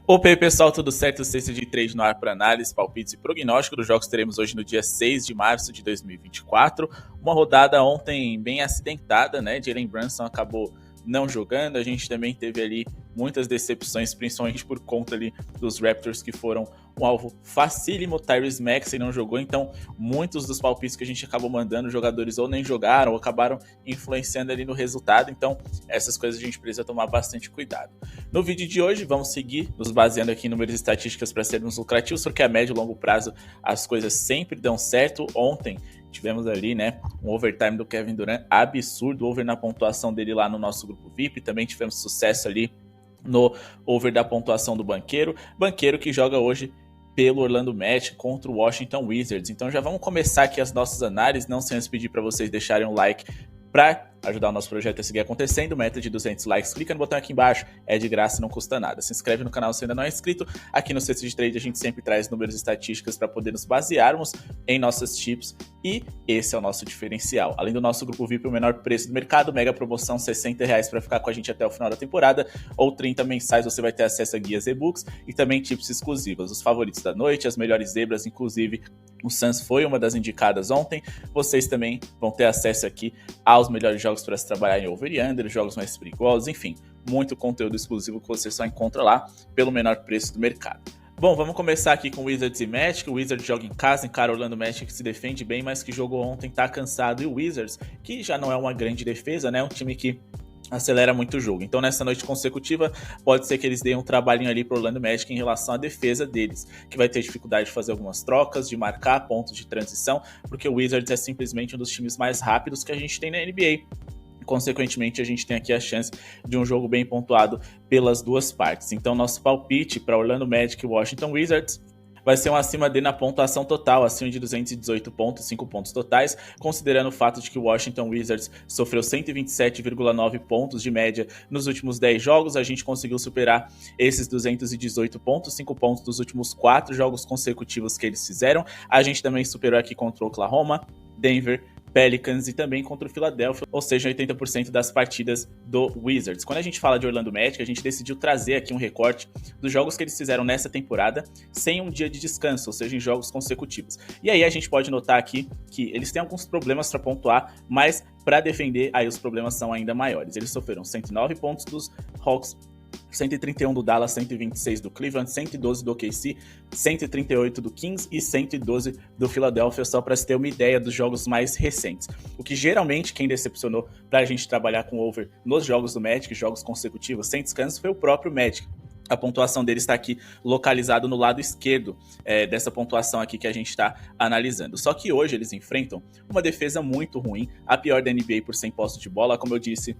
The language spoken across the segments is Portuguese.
Opa aí pessoal, tudo certo? Sexta de trade no ar para análise, palpites e prognóstico dos jogos que teremos hoje no dia 6 de março de 2024. Uma rodada ontem bem acidentada, né? Jalen Brunson acabou não jogando, a gente também teve ali muitas decepções, principalmente por conta ali dos Raptors que foram um alvo facílimo. Tyrese Maxey não jogou, então muitos dos palpites que a gente acabou mandando, jogadores ou nem jogaram ou acabaram influenciando ali no resultado, então essas coisas a gente precisa tomar bastante cuidado. No vídeo de hoje vamos seguir nos baseando aqui em números e estatísticas para sermos lucrativos, porque a médio e longo prazo as coisas sempre dão certo. Ontem tivemos ali, né, um overtime do Kevin Durant absurdo, over na pontuação dele lá no nosso grupo VIP, também tivemos sucesso ali no over da pontuação do Banqueiro que joga hoje pelo Orlando Magic contra o Washington Wizards. Então já vamos começar aqui as nossas análises, não sem antes pedir para vocês deixarem um like para ajudar o nosso projeto a seguir acontecendo. Meta de 200 likes, clica no botão aqui embaixo, é de graça e não custa nada. Se inscreve no canal se ainda não é inscrito. Aqui no Sexta de Trade a gente sempre traz números e estatísticas para poder nos basearmos em nossas chips, e esse é o nosso diferencial. Além do nosso grupo VIP, o menor preço do mercado, mega promoção R$60 para ficar com a gente até o final da temporada, ou 30 mensais você vai ter acesso a guias e-books e também chips exclusivas, os favoritos da noite, as melhores zebras, inclusive o Suns foi uma das indicadas ontem. Vocês também vão ter acesso aqui aos melhores jogos para se trabalhar em over e under, jogos mais perigosos, enfim, muito conteúdo exclusivo que você só encontra lá pelo menor preço do mercado. Bom, vamos começar aqui com Wizards e Magic. O Wizards joga em casa, encara o Orlando Magic que se defende bem, mas que jogou ontem, tá cansado, e o Wizards, que já não é uma grande defesa, né, um time que acelera muito o jogo. Então nessa noite consecutiva pode ser que eles deem um trabalhinho ali pro Orlando Magic em relação à defesa deles, que vai ter dificuldade de fazer algumas trocas, de marcar pontos de transição, porque o Wizards é simplesmente um dos times mais rápidos que a gente tem na NBA. Consequentemente, a gente tem aqui a chance de um jogo bem pontuado pelas duas partes. Então nosso palpite para Orlando Magic e Washington Wizards vai ser um acima D na pontuação total, acima de 218 pontos, 5 pontos totais, considerando o fato de que o Washington Wizards sofreu 127,9 pontos de média nos últimos 10 jogos. A gente conseguiu superar esses 218 pontos, 5 pontos dos últimos 4 jogos consecutivos que eles fizeram. A gente também superou aqui contra o Oklahoma, Denver, Pelicans e também contra o Philadelphia, ou seja, 80% das partidas do Wizards. Quando a gente fala de Orlando Magic, a gente decidiu trazer aqui um recorte dos jogos que eles fizeram nessa temporada sem um dia de descanso, ou seja, em jogos consecutivos. E aí a gente pode notar aqui que eles têm alguns problemas para pontuar, mas para defender aí os problemas são ainda maiores. Eles sofreram 109 pontos dos Hawks, 131 do Dallas, 126 do Cleveland, 112 do OKC, 138 do Kings e 112 do Philadelphia, só para se ter uma ideia dos jogos mais recentes. O que geralmente quem decepcionou para a gente trabalhar com over nos jogos do Magic, jogos consecutivos sem descanso, foi o próprio Magic. A pontuação dele está aqui localizado no lado esquerdo dessa pontuação aqui que a gente está analisando. Só que hoje eles enfrentam uma defesa muito ruim, a pior da NBA por 100 posses de bola, como eu disse,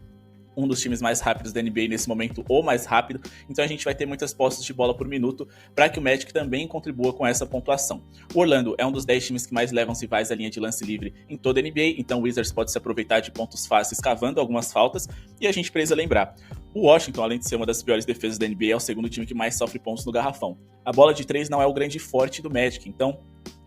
um dos times mais rápidos da NBA nesse momento, ou mais rápido, então a gente vai ter muitas posses de bola por minuto para que o Magic também contribua com essa pontuação. O Orlando é um dos 10 times que mais levam rivais à linha de lance livre em toda a NBA, então o Wizards pode se aproveitar de pontos fáceis cavando algumas faltas, e a gente precisa lembrar, o Washington, além de ser uma das piores defesas da NBA, é o segundo time que mais sofre pontos no garrafão. A bola de 3 não é o grande forte do Magic, então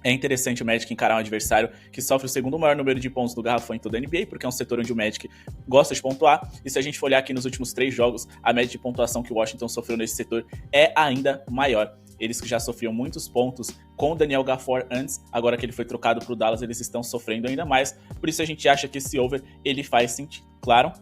é interessante o Magic encarar um adversário que sofre o segundo maior número de pontos no garrafão em toda a NBA, porque é um setor onde o Magic gosta de pontuar, e se a gente for olhar aqui nos últimos 3 jogos, a média de pontuação que o Washington sofreu nesse setor é ainda maior. Eles que já sofriam muitos pontos com o Daniel Gafford antes, agora que ele foi trocado para o Dallas, eles estão sofrendo ainda mais, por isso a gente acha que esse over ele faz sentido. Claro,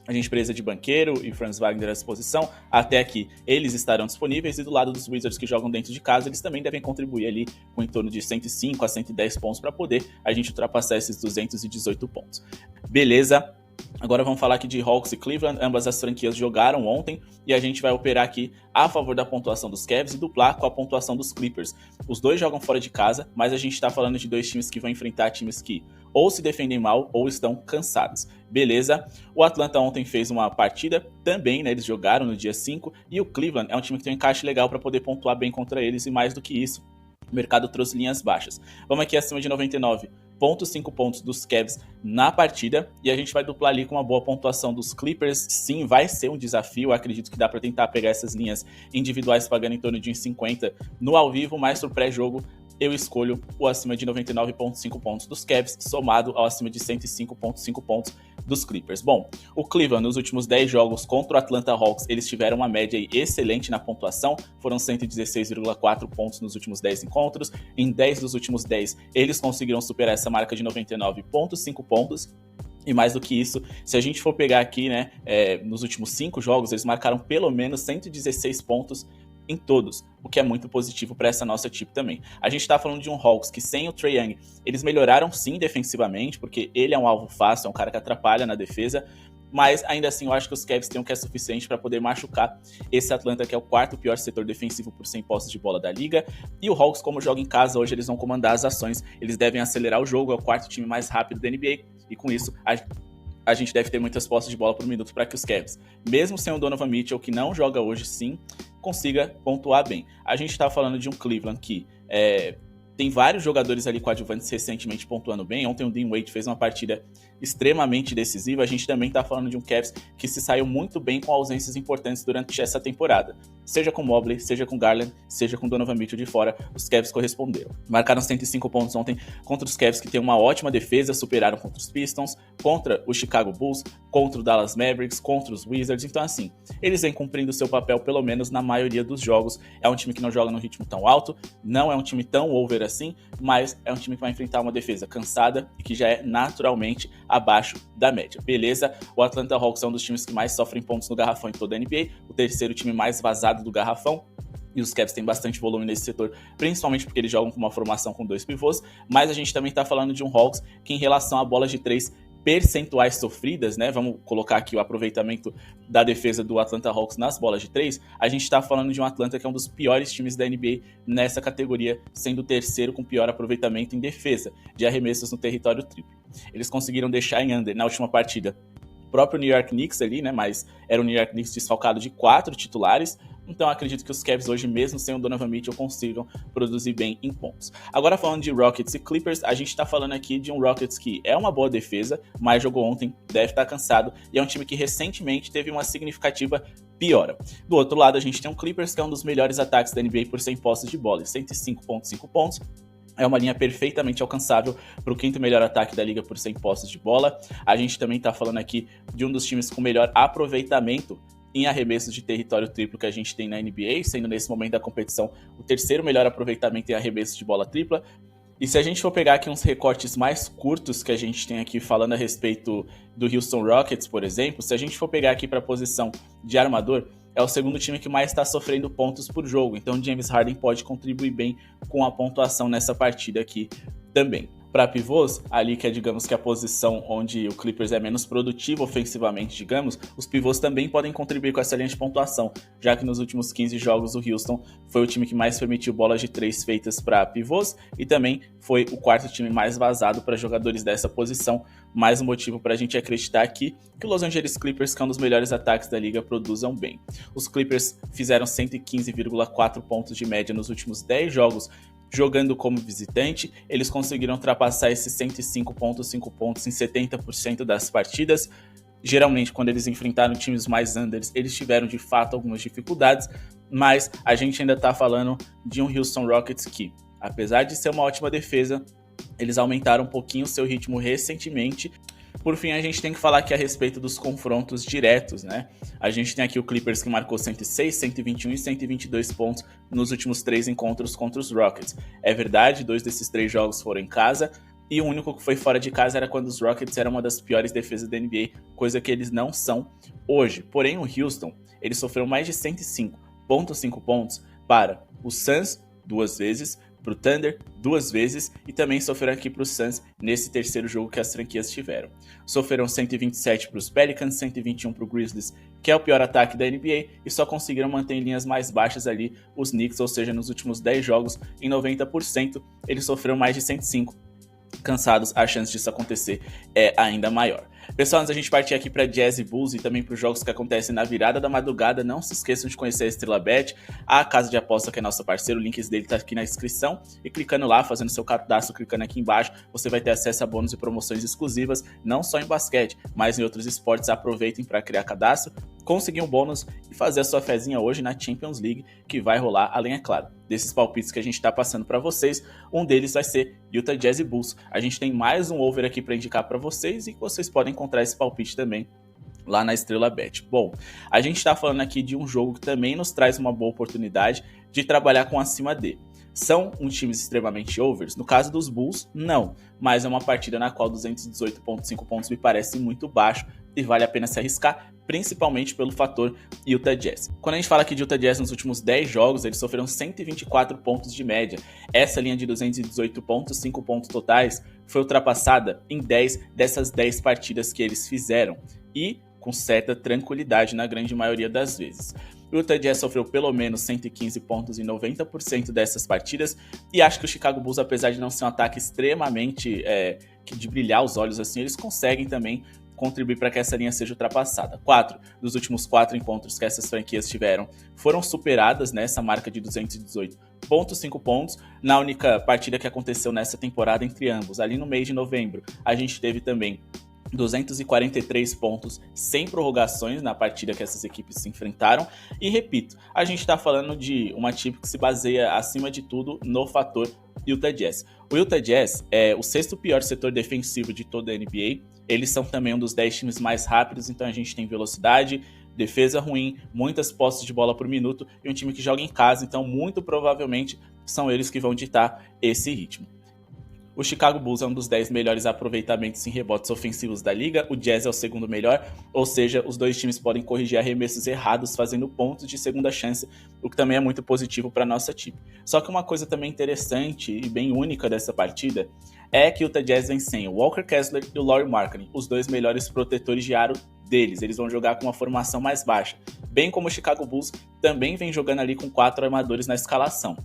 a gente precisa de Banqueiro e Franz Wagner à disposição, até aqui eles estarão disponíveis, e do lado dos Wizards que jogam dentro de casa, eles também devem contribuir ali com em torno de 105 a 110 pontos para poder a gente ultrapassar esses 218 pontos. Beleza? Agora vamos falar aqui de Hawks e Cleveland, ambas as franquias jogaram ontem, e a gente vai operar aqui a favor da pontuação dos Cavs e duplar com a pontuação dos Clippers. Os dois jogam fora de casa, mas a gente está falando de dois times que vão enfrentar times que ou se defendem mal ou estão cansados. Beleza? O Atlanta ontem fez uma partida também, né? Eles jogaram no dia 5, e o Cleveland é um time que tem um encaixe legal para poder pontuar bem contra eles, e mais do que isso, o mercado trouxe linhas baixas. Vamos aqui acima de 99,5 pontos dos Cavs na partida, e a gente vai duplar ali com uma boa pontuação dos Clippers. Sim, vai ser um desafio, eu acredito que dá para tentar pegar essas linhas individuais pagando em torno de 1,50 no ao vivo, mas pro pré-jogo eu escolho o acima de 99,5 pontos dos Cavs, somado ao acima de 105,5 pontos dos Clippers. Bom, o Cleveland nos últimos 10 jogos contra o Atlanta Hawks, eles tiveram uma média excelente na pontuação, foram 116,4 pontos nos últimos 10 encontros, em 10 dos últimos 10 eles conseguiram superar essa marca de 99,5 pontos. E mais do que isso, se a gente for pegar aqui, né, nos últimos 5 jogos, eles marcaram pelo menos 116 pontos em todos, o que é muito positivo para essa nossa equipe também. A gente tá falando de um Hawks que sem o Trae Young, eles melhoraram sim defensivamente, porque ele é um alvo fácil, é um cara que atrapalha na defesa, mas ainda assim eu acho que os Cavs têm o que é suficiente para poder machucar esse Atlanta, que é o 4º pior setor defensivo por 100 posses de bola da liga. E o Hawks, como joga em casa hoje, eles vão comandar as ações, eles devem acelerar o jogo, é o 4º time mais rápido da NBA, e com isso a gente deve ter muitas posses de bola por minuto para que os Cavs, mesmo sem o Donovan Mitchell, que não joga hoje, sim, consiga pontuar bem. A gente tá falando de um Cleveland que tem vários jogadores ali coadjuvantes recentemente pontuando bem. Ontem o Dean Wade fez uma partida extremamente decisiva. A gente também tá falando de um Cavs que se saiu muito bem com ausências importantes durante essa temporada. Seja com Mobley, seja com Garland, seja com Donovan Mitchell de fora, os Cavs corresponderam. Marcaram 105 pontos ontem contra os Cavs, que tem uma ótima defesa, superaram contra os Pistons, contra o Chicago Bulls, contra o Dallas Mavericks, contra os Wizards. Então assim, eles vêm cumprindo seu papel pelo menos na maioria dos jogos. É um time que não joga num ritmo tão alto, não é um time tão over assim, mas é um time que vai enfrentar uma defesa cansada e que já é naturalmente abaixo da média. Beleza? O Atlanta Hawks é um dos times que mais sofrem pontos no garrafão em toda a NBA, o 3º time mais vazado do garrafão. E os Cavs têm bastante volume nesse setor, principalmente porque eles jogam com uma formação com 2 pivôs, mas a gente também está falando de um Hawks que, em relação a bolas de 3 percentuais sofridas, né? Vamos colocar aqui o aproveitamento da defesa do Atlanta Hawks nas bolas de 3. A gente tá falando de um Atlanta que é um dos piores times da NBA nessa categoria, sendo o 3º com pior aproveitamento em defesa de arremessos no território triplo. Eles conseguiram deixar em under na última partida o próprio New York Knicks ali, né? Mas era o New York Knicks desfalcado de 4 titulares. Então acredito que os Cavs hoje, mesmo sem o Donovan Mitchell, consigam produzir bem em pontos. Agora falando de Rockets e Clippers, a gente tá falando aqui de um Rockets que é uma boa defesa, mas jogou ontem, deve estar cansado, e é um time que recentemente teve uma significativa piora. Do outro lado, a gente tem um Clippers que é um dos melhores ataques da NBA por 100 posses de bola, 105,5 pontos. É uma linha perfeitamente alcançável para o 5º melhor ataque da liga por 100 posses de bola. A gente também tá falando aqui de um dos times com melhor aproveitamento em arremessos de território triplo que a gente tem na NBA, sendo nesse momento da competição o 3º melhor aproveitamento em arremessos de bola tripla. E se a gente for pegar aqui uns recortes mais curtos que a gente tem aqui falando a respeito do Houston Rockets, por exemplo, se a gente for pegar aqui para a posição de armador, é o 2º time que mais está sofrendo pontos por jogo, então James Harden pode contribuir bem com a pontuação nessa partida aqui também. Para pivôs, ali que é, digamos que a posição onde o Clippers é menos produtivo ofensivamente, digamos, os pivôs também podem contribuir com essa linha de pontuação, já que nos últimos 15 jogos o Houston foi o time que mais permitiu bolas de 3 feitas para pivôs e também foi o 4º time mais vazado para jogadores dessa posição. Mais um motivo para a gente acreditar aqui que o Los Angeles Clippers, que é um dos melhores ataques da liga, produzam bem. Os Clippers fizeram 115,4 pontos de média nos últimos 10 jogos, jogando como visitante. Eles conseguiram ultrapassar esses 105,5 pontos em 70% das partidas. Geralmente, quando eles enfrentaram times mais unders, eles tiveram de fato algumas dificuldades, mas a gente ainda está falando de um Houston Rockets que, apesar de ser uma ótima defesa, eles aumentaram um pouquinho o seu ritmo recentemente. Por fim, a gente tem que falar aqui a respeito dos confrontos diretos, né? A gente tem aqui o Clippers que marcou 106, 121 e 122 pontos nos últimos 3 encontros contra os Rockets. É verdade, 2 desses 3 jogos foram em casa, e o único que foi fora de casa era quando os Rockets eram uma das piores defesas da NBA, coisa que eles não são hoje. Porém, o Houston, eles sofreram mais de 105,5 pontos para o Suns 2 vezes, para o Thunder 2 vezes e também sofreram aqui para o Suns nesse 3º jogo que as franquias tiveram. Sofreram 127 para os Pelicans, 121 para o Grizzlies, que é o pior ataque da NBA, e só conseguiram manter em linhas mais baixas ali os Knicks, ou seja, nos últimos 10 jogos, em 90%, eles sofreram mais de 105. Cansados, a chance disso acontecer é ainda maior. Pessoal, antes da gente partir aqui para Jazz e Bulls e também para os jogos que acontecem na virada da madrugada, não se esqueçam de conhecer a Estrela Bet, a casa de aposta que é nosso parceiro, o link dele está aqui na descrição, e clicando lá, fazendo seu cadastro, clicando aqui embaixo, você vai ter acesso a bônus e promoções exclusivas, não só em basquete, mas em outros esportes. Aproveitem para criar cadastro, conseguir um bônus e fazer a sua fezinha hoje na Champions League, que vai rolar, além, é claro, desses palpites que a gente está passando para vocês. Um deles vai ser Utah Jazz e Bulls. A gente tem mais um over aqui para indicar para vocês e vocês podem encontrar esse palpite também lá na Estrela Bet. Bom, a gente está falando aqui de um jogo que também nos traz uma boa oportunidade de trabalhar com acima de. São times extremamente overs? No caso dos Bulls, não. Mas é uma partida na qual 218,5 pontos me parece muito baixo e vale a pena se arriscar, principalmente pelo fator Utah Jazz. Quando a gente fala aqui de Utah Jazz nos últimos 10 jogos, eles sofreram 124 pontos de média. Essa linha de 218 pontos, 5 pontos totais, foi ultrapassada em 10 dessas 10 partidas que eles fizeram. E com certa tranquilidade na grande maioria das vezes. O Utah Jazz sofreu pelo menos 115 pontos em 90% dessas partidas, e acho que o Chicago Bulls, apesar de não ser um ataque extremamente de brilhar os olhos assim, eles conseguem também contribuir para que essa linha seja ultrapassada. 4 dos últimos 4 encontros que essas franquias tiveram foram superadas nessa marca de 218,5 pontos na única partida que aconteceu nessa temporada entre ambos. Ali no mês de novembro, a gente teve também 243 pontos sem prorrogações na partida que essas equipes se enfrentaram. E repito, a gente está falando de uma time que se baseia acima de tudo no fator Utah Jazz. O Utah Jazz é o 6º pior setor defensivo de toda a NBA. Eles são também um dos 10 times mais rápidos, então a gente tem velocidade, defesa ruim, muitas posses de bola por minuto e um time que joga em casa, então muito provavelmente são eles que vão ditar esse ritmo. O Chicago Bulls é um dos 10 melhores aproveitamentos em rebotes ofensivos da liga, o Jazz é o 2º melhor, ou seja, os dois times podem corrigir arremessos errados fazendo pontos de segunda chance, o que também é muito positivo para a nossa time. Só que uma coisa também interessante e bem única dessa partida é que o Utah Jazz vem sem o Walker Kessler e o Lauri Markkanen, os dois melhores protetores de aro deles. Eles vão jogar com uma formação mais baixa, bem como o Chicago Bulls também vem jogando ali com 4 armadores na escalação.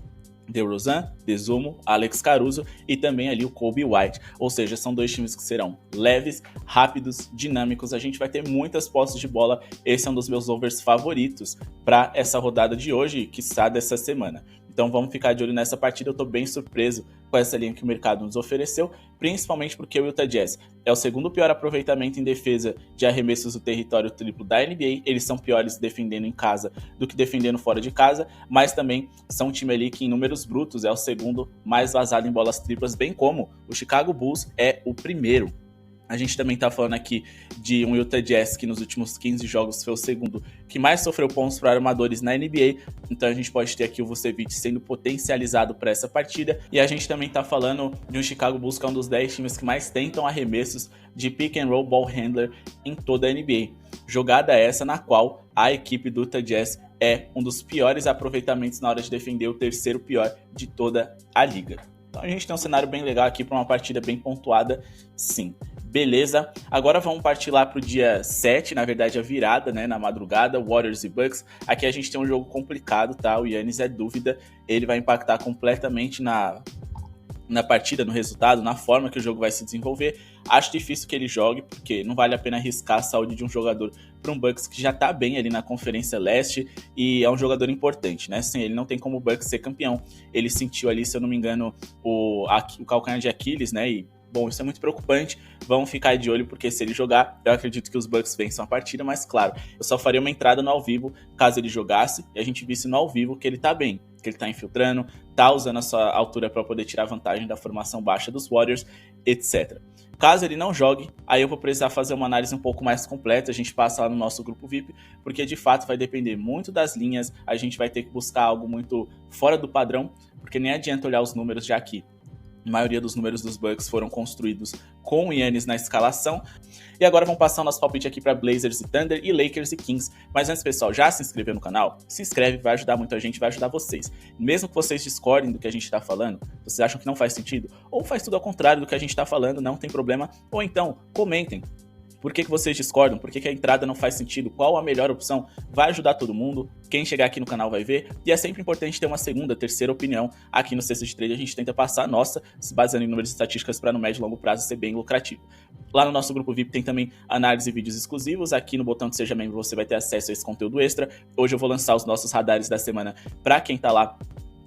DeRozan, Desumo, Alex Caruso e também ali o Kobe White. Ou seja, são dois times que serão leves, rápidos, dinâmicos. A gente vai ter muitas posses de bola. Esse é um dos meus overs favoritos para essa rodada de hoje e quiçá dessa semana. Então vamos ficar de olho nessa partida. Eu tô bem surpreso com essa linha que o mercado nos ofereceu, principalmente porque o Utah Jazz é o 2º pior aproveitamento em defesa de arremessos do território triplo da NBA. Eles são piores defendendo em casa do que defendendo fora de casa, mas também são um time ali que em números brutos é o 2º mais vazado em bolas triplas, bem como o Chicago Bulls é o 1º. A gente também tá falando aqui de um Utah Jazz que nos últimos 15 jogos foi o 2º que mais sofreu pontos para armadores na NBA. Então a gente pode ter aqui o Vucevic sendo potencializado para essa partida. E a gente também tá falando de um Chicago Bulls que é um dos 10 times que mais tentam arremessos de pick and roll ball handler em toda a NBA. Jogada essa na qual a equipe do Utah Jazz é um dos piores aproveitamentos na hora de defender, o 3º pior de toda a liga. Então a gente tem um cenário bem legal aqui para uma partida bem pontuada, sim. Beleza, agora vamos partir lá pro dia 7, na verdade a virada, né, na madrugada, Warriors e Bucks. Aqui a gente tem um jogo complicado, tá? O Giannis é dúvida, ele vai impactar completamente na partida, no resultado, na forma que o jogo vai se desenvolver. Acho difícil que ele jogue, porque não vale a pena arriscar a saúde de um jogador para um Bucks que já tá bem ali na Conferência Leste e é um jogador importante, né? Sem ele não tem como o Bucks ser campeão. Ele sentiu ali, se eu não me engano, o calcanhar de Aquiles, né? E bom, isso é muito preocupante, vamos ficar de olho, porque se ele jogar, eu acredito que os Bucks vençam a partida, mas claro, eu só faria uma entrada no ao vivo, caso ele jogasse, e a gente visse no ao vivo que ele tá bem, que ele tá infiltrando, tá usando a sua altura para poder tirar vantagem da formação baixa dos Warriors, etc. Caso ele não jogue, aí eu vou precisar fazer uma análise um pouco mais completa, a gente passa lá no nosso grupo VIP, porque de fato vai depender muito das linhas, a gente vai ter que buscar algo muito fora do padrão, porque nem adianta olhar os números já aqui. A maioria dos números dos Bucks foram construídos com o Giannis na escalação. E agora vamos passar o nosso palpite aqui para Blazers e Thunder e Lakers e Kings. Mas antes, pessoal, já se inscreveu no canal? Se inscreve, vai ajudar muito a gente, vai ajudar vocês. Mesmo que vocês discordem do que a gente está falando, vocês acham que não faz sentido, ou faz tudo ao contrário do que a gente está falando, não tem problema, ou então comentem. Por que vocês discordam? Por que a entrada não faz sentido? Qual a melhor opção? Vai ajudar todo mundo. Quem chegar aqui no canal vai ver. E é sempre importante ter uma segunda, terceira opinião. Aqui no Cesta de Trade a gente tenta passar a nossa, se baseando em números e estatísticas para no médio e longo prazo ser bem lucrativo. Lá no nosso grupo VIP tem também análise e vídeos exclusivos. Aqui no botão de Seja Membro você vai ter acesso a esse conteúdo extra. Hoje eu vou lançar os nossos radares da semana para quem tá lá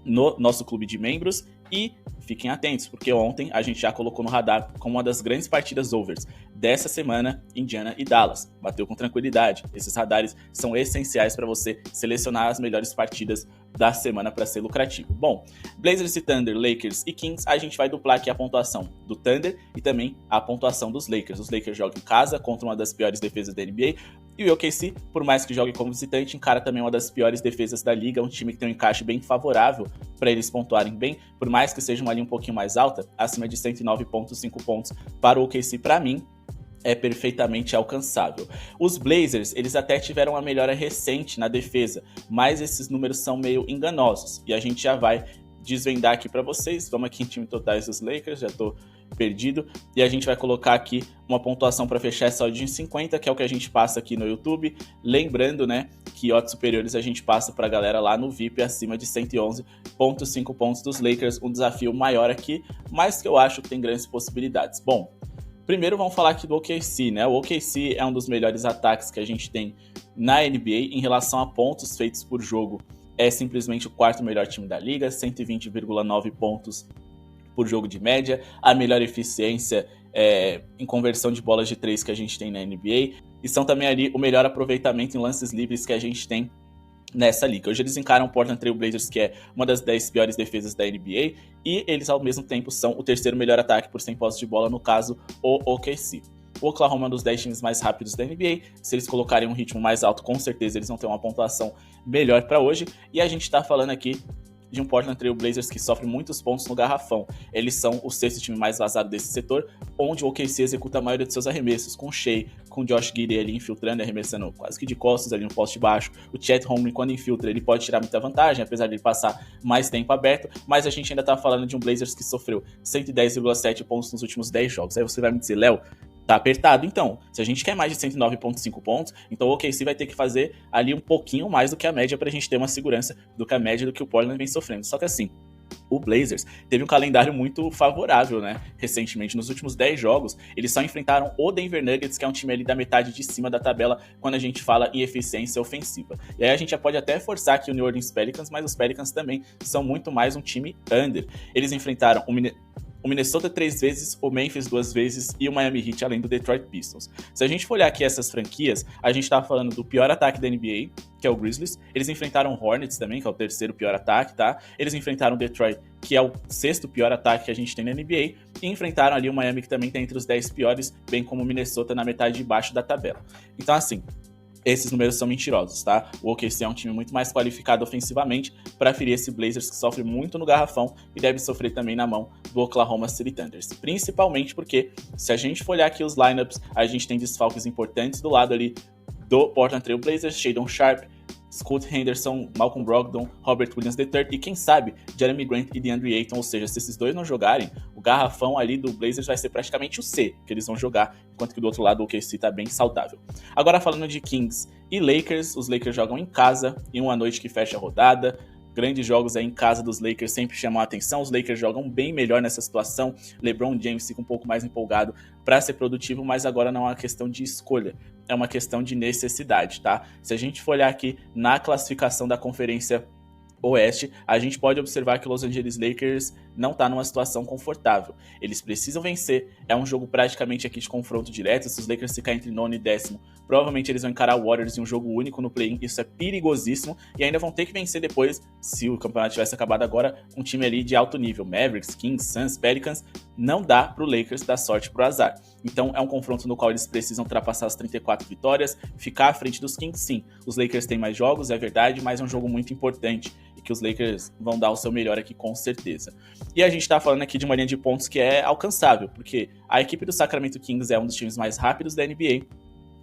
no nosso clube de membros. E fiquem atentos, porque ontem a gente já colocou no radar como uma das grandes partidas overs dessa semana, Indiana e Dallas. Bateu com tranquilidade. Esses radares são essenciais para você selecionar as melhores partidas da semana para ser lucrativo. Bom, Blazers e Thunder, Lakers e Kings, a gente vai duplar aqui a pontuação do Thunder e também a pontuação dos Lakers. Os Lakers jogam em casa contra uma das piores defesas da NBA, e o OKC, por mais que jogue como visitante, encara também uma das piores defesas da liga, um time que tem um encaixe bem favorável para eles pontuarem bem, por mais que seja uma linha um pouquinho mais alta, acima de 109,5 pontos para o OKC, para mim, é perfeitamente alcançável. Os Blazers, eles até tiveram uma melhora recente na defesa, mas esses números são meio enganosos, e a gente já vai desvendar aqui para vocês. Vamos aqui em time totais dos Lakers, já tô perdido, e a gente vai colocar aqui uma pontuação para fechar essa odd em 50, que é o que a gente passa aqui no YouTube, lembrando, né, que odds superiores a gente passa para a galera lá no VIP acima de 111,5 pontos dos Lakers, um desafio maior aqui, mas que eu acho que tem grandes possibilidades. Bom, primeiro vamos falar aqui do OKC, né? O OKC é um dos melhores ataques que a gente tem na NBA em relação a pontos feitos por jogo. É simplesmente o quarto melhor time da liga, 120,9 pontos por jogo de média, a melhor eficiência em conversão de bolas de 3 que a gente tem na NBA, e são também ali o melhor aproveitamento em lances livres que a gente tem nessa liga. Hoje eles encaram o Portland Trail Blazers, que é uma das 10 piores defesas da NBA, e eles ao mesmo tempo são o terceiro melhor ataque por 100 posses de bola, no caso o OKC. O Oklahoma é um dos 10 times mais rápidos da NBA, se eles colocarem um ritmo mais alto, com certeza eles vão ter uma pontuação melhor para hoje, e a gente está falando aqui de um Portland Trail Blazers que sofre muitos pontos no garrafão. Eles são o sexto time mais vazado desse setor, onde o OKC executa a maioria de seus arremessos, com o Shea, com o Josh Giddey ali infiltrando e arremessando quase que de costas ali no poste baixo. O Chet Holmgren, quando infiltra, ele pode tirar muita vantagem, apesar de ele passar mais tempo aberto, mas a gente ainda tá falando de um Blazers que sofreu 110,7 pontos nos últimos 10 jogos. Aí você vai me dizer, Léo, tá apertado. Então, se a gente quer mais de 109,5 pontos, então o OKC vai ter que fazer ali um pouquinho mais do que a média pra gente ter uma segurança do que a média do que o Portland vem sofrendo. Só que assim, o Blazers teve um calendário muito favorável, né? Recentemente, nos últimos 10 jogos, eles só enfrentaram o Denver Nuggets, que é um time ali da metade de cima da tabela quando a gente fala em eficiência ofensiva. E aí a gente já pode até forçar aqui o New Orleans Pelicans, mas os Pelicans também são muito mais um time under. Eles enfrentaram o Minnesota 3 vezes, o Memphis 2 vezes e o Miami Heat, além do Detroit Pistons. Se a gente for olhar aqui essas franquias, a gente tá falando do pior ataque da NBA, que é o Grizzlies. Eles enfrentaram o Hornets também, que é o terceiro pior ataque, tá? Eles enfrentaram o Detroit, que é o sexto pior ataque que a gente tem na NBA, e enfrentaram ali o Miami, que também tá entre os 10 piores, bem como o Minnesota na metade de baixo da tabela. Então, assim, esses números são mentirosos, tá? O OKC é um time muito mais qualificado ofensivamente para ferir esse Blazers que sofre muito no garrafão e deve sofrer também na mão do Oklahoma City Thunder. Principalmente porque, se a gente for olhar aqui os lineups, a gente tem desfalques importantes do lado ali do Portland Trail Blazers, Shadon Sharpe, Scoot Henderson, Malcolm Brogdon, Robert Williams III e quem sabe Jeremy Grant e DeAndre Ayton. Ou seja, se esses dois não jogarem, o garrafão ali do Blazers vai ser praticamente o C que eles vão jogar, enquanto que do outro lado o OKC tá bem saudável. Agora falando de Kings e Lakers, os Lakers jogam em casa em uma noite que fecha a rodada. Grandes jogos aí em casa dos Lakers sempre chamam a atenção. Os Lakers jogam bem melhor nessa situação. LeBron James fica um pouco mais empolgado para ser produtivo, mas agora não é uma questão de escolha, é uma questão de necessidade, tá? Se a gente for olhar aqui na classificação da Conferência Oeste, a gente pode observar que o Los Angeles Lakers não tá numa situação confortável. Eles precisam vencer, é um jogo praticamente aqui de confronto direto. Se os Lakers ficarem entre 9º e 10º, provavelmente eles vão encarar o Warriors em um jogo único no play-in, isso é perigosíssimo, e ainda vão ter que vencer depois, se o campeonato tivesse acabado agora, um time ali de alto nível, Mavericks, Kings, Suns, Pelicans. Não dá pro Lakers dar sorte pro azar. Então é um confronto no qual eles precisam ultrapassar as 34 vitórias, ficar à frente dos Kings, sim. Os Lakers têm mais jogos, é verdade, mas é um jogo muito importante e que os Lakers vão dar o seu melhor aqui com certeza. E a gente tá falando aqui de uma linha de pontos que é alcançável, porque a equipe do Sacramento Kings é um dos times mais rápidos da NBA.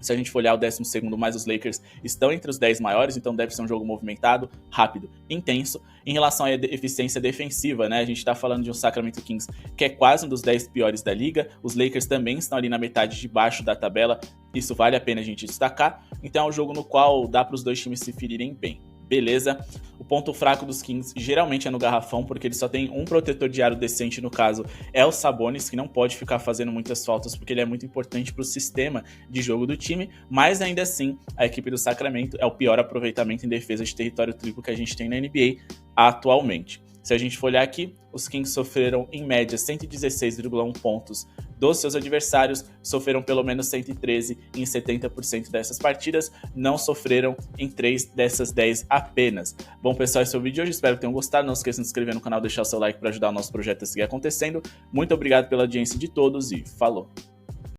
Se a gente for olhar o 12º, mais os Lakers estão entre os 10 maiores, então deve ser um jogo movimentado, rápido, intenso. Em relação à eficiência defensiva, né, a gente tá falando de um Sacramento Kings que é quase um dos 10 piores da liga. Os Lakers também estão ali na metade de baixo da tabela, isso vale a pena a gente destacar. Então é um jogo no qual dá para os dois times se ferirem bem. Beleza, o ponto fraco dos Kings geralmente é no garrafão, porque ele só tem um protetor de aro decente, no caso é o Sabonis, que não pode ficar fazendo muitas faltas, porque ele é muito importante para o sistema de jogo do time, mas ainda assim, a equipe do Sacramento é o pior aproveitamento em defesa de território triplo que a gente tem na NBA atualmente. Se a gente for olhar aqui, os Kings sofreram em média 116,1 pontos dos seus adversários, sofreram pelo menos 113 em 70% dessas partidas, não sofreram em 3 dessas 10 apenas. Bom, pessoal, esse é o vídeo de hoje, espero que tenham gostado, não esqueça de se inscrever no canal, deixar o seu like para ajudar o nosso projeto a seguir acontecendo. Muito obrigado pela audiência de todos e falou!